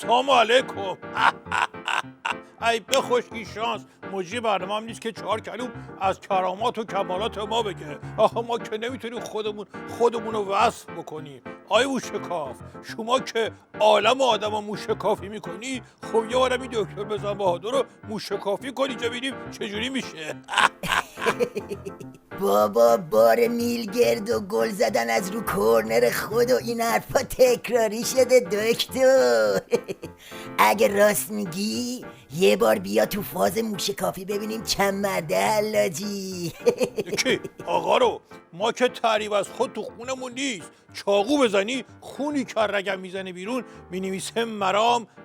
سلام علیکم. ای به خوشگی شانس مجری برنامه هم نیست که 4 کلوم از کرامات و کمالات ما بگه. آخه ما که نمیتونیم خودمون رو وصف بکنیم. آی موشکاف، شما که عالم آدم ها موشکافی میکنی، خب یه بارم این دکتر بزن بهادر رو موشکافی کنی که ببینیم چجوری میشه. بابا بار میلگرد و گل زدن از رو کورنر خود و این حرفا تکراری شده دکتر. اگه راست میگی یه بار بیا تو فاز موشکافی ببینیم چند مرده حلاجی. کی؟ آقا رو ما که تعریف از خود تو خونمون نیست. چاقو بزنی خونی که رگم میزنه بیرون، مینویسه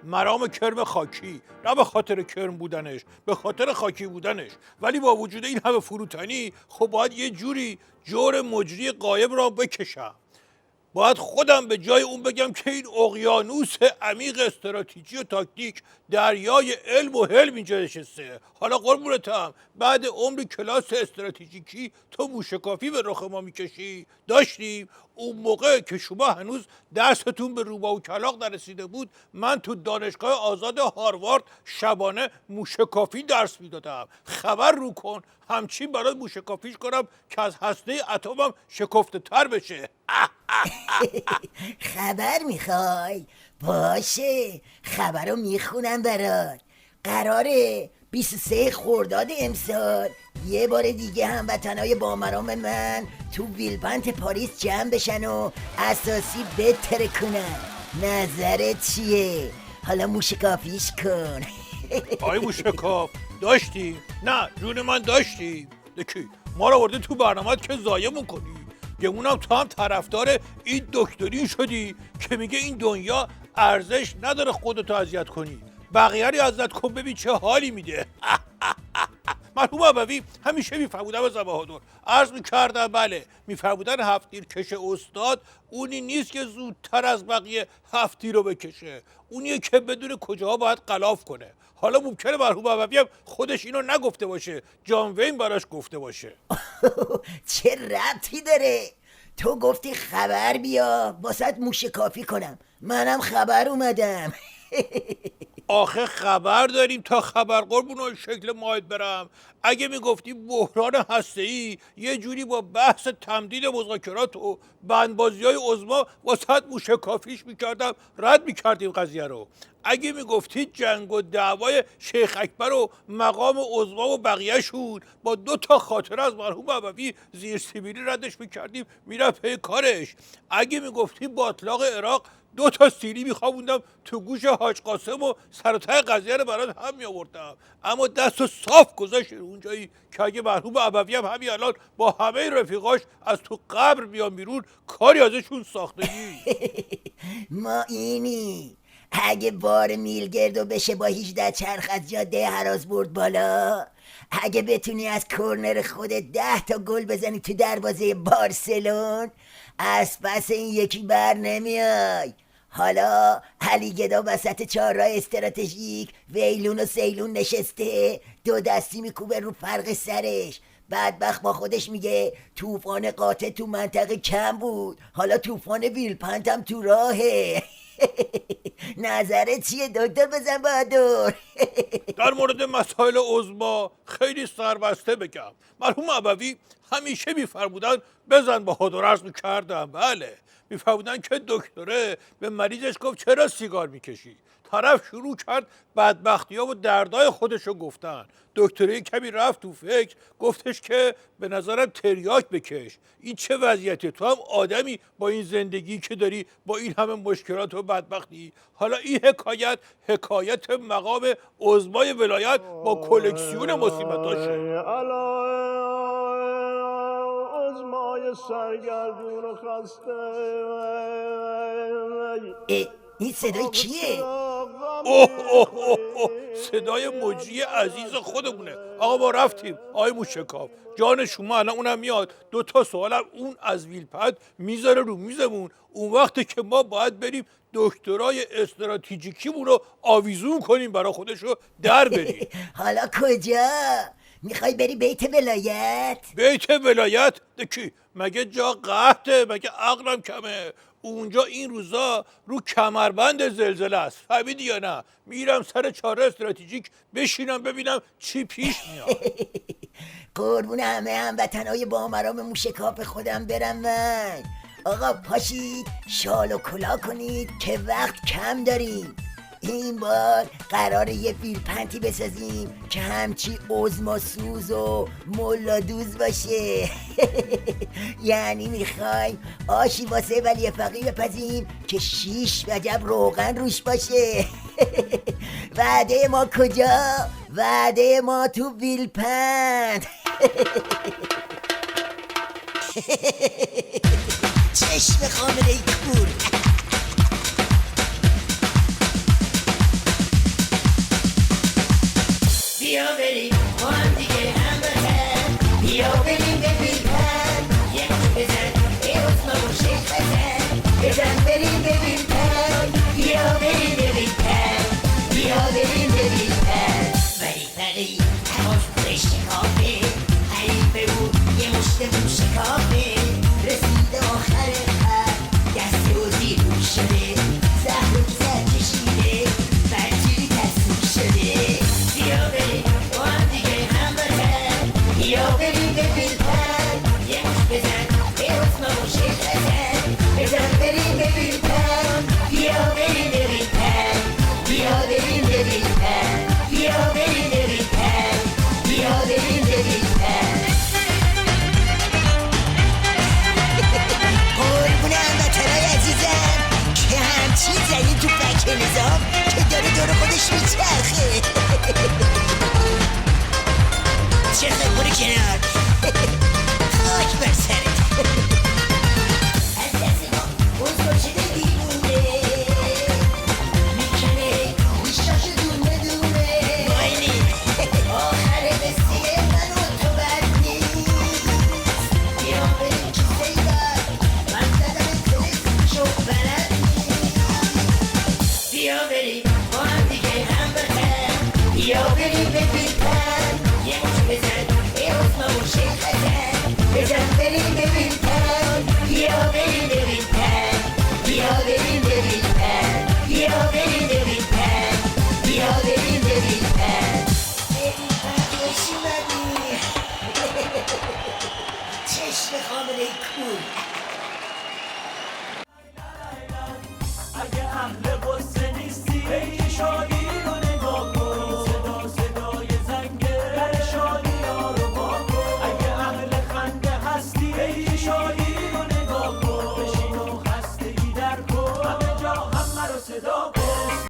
مرام کرم خاکی. نه به خاطر کرم بودنش، به خاطر خاکی بودنش. ولی با وجود این همه فروتنی خب باید یه جوری جور مجری غایب را بکشم. باید خودم به جای اون بگم که این اقیانوس عمیق استراتژی و تاکتیک، دریای علم و حلم اینجا نشسته. حالا قربونتم، بعد عمر کلاس استراتژیکی تو موشکافی به رخ ما میکشی؟ داشتیم اون موقع که شما هنوز درستون به روبا و کلاق نرسیده بود، من تو دانشگاه آزاد هاروارد شبانه موشکافی درس میدادم. خبر رو کن همچین برای موشکافیش کنم که از هسته اتمم شکفته تر بشه. خبر میخوای؟ باشه، خبرو میخونم برات. قراره 23 خرداد امسال یه بار دیگه هموطنای بامرام من تو ویلپنت پاریس جمع بشن و اساسی بتره کنن. نظرت چیه؟ حالا موشکافیش کن. آی موشکاف، داشتیم؟ نه جون من داشتیم. دکی ما رو ورده تو برنامه‌ات که ضایع کنی. گمونم تو هم طرفدار این دکتری شدی که میگه این دنیا ارزش نداره خودتو اذیت کنی، بقیه رو اذیت کن ببین چه حالی میده. مرحوم ابوی همیشه میفرمودن از بهادر، عرض میکردن بله، میفرمودن هفتیر کش استاد اونی نیست که زودتر از بقیه هفتیر رو بکشه، اونیه که بدون کجاها باید غلاف کنه. حالا ممکنه مرحوم ابوی هم خودش اینو نگفته باشه، جان وین براش گفته باشه. چه ربطی داره؟ تو گفتی خبر بیا واسط موشکافی کنم، منم خبر اومدم. آخه خبر داریم تا خبر قربون شکل ماهت برم. اگه میگفتی بحران هسته‌ای یه جوری با بحث تمدید مذاکرات و بندبازی‌های عظما واسط موشکافیش میکردم، رد میکردیم قضیه رو. اگه میگفتی جنگ و دعوای شیخ اکبر و مقام عظما و بقیه‌شون با 2 تا خاطره از مرحوم ابوی زیر سیبیلی ردش میکردیم میرفت پی کارش. اگه میگفتی با اطلاق عراق 2 تا سیلی میخوابوندم تو گوش حاج قاسم و سرتای قضیه رو برات هم میآوردم، اما دست صاف گذاشت اونجایی که اگه مرحوم ابوی هم همین الان با همه رفیقاش از تو قبر بیان بیرون کاری ازشون ساختگی. ما اینی اگه بار میلگردو بشه با 18 چرخ از جاده هراز برد بالا، اگه بتونی از کورنر خودت 10 تا گل بزنی تو دروازه بارسلون، از پس این یکی بر نمیای. حالا علی گدا وسط چهارراه استراتژیک ویلون و سیلون نشسته 2 دستی میکوبه رو فرق سرش. بدبخت با خودش میگه طوفان قاطع تو منطقه کم بود، حالا طوفان ویلپنت هم تو راهه. نظرت چیه دکتر بزن بهادر؟ در مورد مسائل عظما خیلی سربسته بگم، مرحوم ابوی همیشه میفرمودن بزن بهادر، عرض میکردم بله، میفرمودن که دکتره به مریضش گفت چرا سیگار میکشی؟ طرف شروع کرد بدبختی ها و دردای خودشو گفتن. دکتره کمی رفت تو فکر، گفتش که به نظرم تریاک بکش. این چه وضعیتی؟ تو هم آدمی با این زندگی که داری، با این همه مشکلات و بدبختی. حالا این حکایت مقام عظمای ولایت با کلکسیون مصیبتاشه. عظمای سرگردون و خسته. این صدای کیه؟ اوه اوه اوه اوه، صدای مجری عزیز خودمونه. آقا ما رفتیم آقای موشکاف، جان شما الان اونم میاد 2 تا سوالم اون از ویلپد میذاره رو میزمون، اون وقتی که ما باید بریم دکترای استراتژیکیمون رو آویزون کنیم برای خودشو در بریم. حالا کجا؟ میخوای بری بیت ولایت؟ بیت ولایت دکی؟ مگه جا قحطه؟ مگه عقلم کمه؟ اونجا این روزا رو کمربند زلزله است، فهمیدی یا نه؟ میرم سر چاره استراتژیک بشینم ببینم چی پیش میاد. قربون همه هموطنای با مرام موشکاپ خودم برم من. آقا پاشید شال و کلا کنید که وقت کم داریم. این بار قراره یه فیلپنتی بسازیم که همچی عظماسوز و ملادوز باشه. یعنی میخوایم آشی واسه ولی فقیه بپزیم که 6 وجب روغن روش باشه. وعده ما کجا؟ وعده ما تو ویلپند. چشم خامنه کور. بیا بریم با هم دیگه هموطن، بیا بریم به ویلپند، یک بزن ای عثمان و شیخ بزن بریم به ویلپند، بیا بریم به ویلپند، بیا بریم به ویلپند. ولی فقی هواش پرش کافه، حریف بود یه مشت موشکافه، رسیده آخر خط دست و زیر روش شده، زهر و زد کشیده بدجوری تصویر شده. بیا بریم با هم دیگه هموطن، بیا بریم به ویلپند، یه مشت بزن به عثمان و شیخ بزن بریم به ویلپند، بیا بریم به ویلپند، بیا بریم به ویلپند، بیا بریم به ویلپند، بیا بریم به ویلپند. قربون هموطنای عزیزم که همچین زنی تو بک نظام که داره دور خودش میچرخه. چرخه برو کنار. خاک بر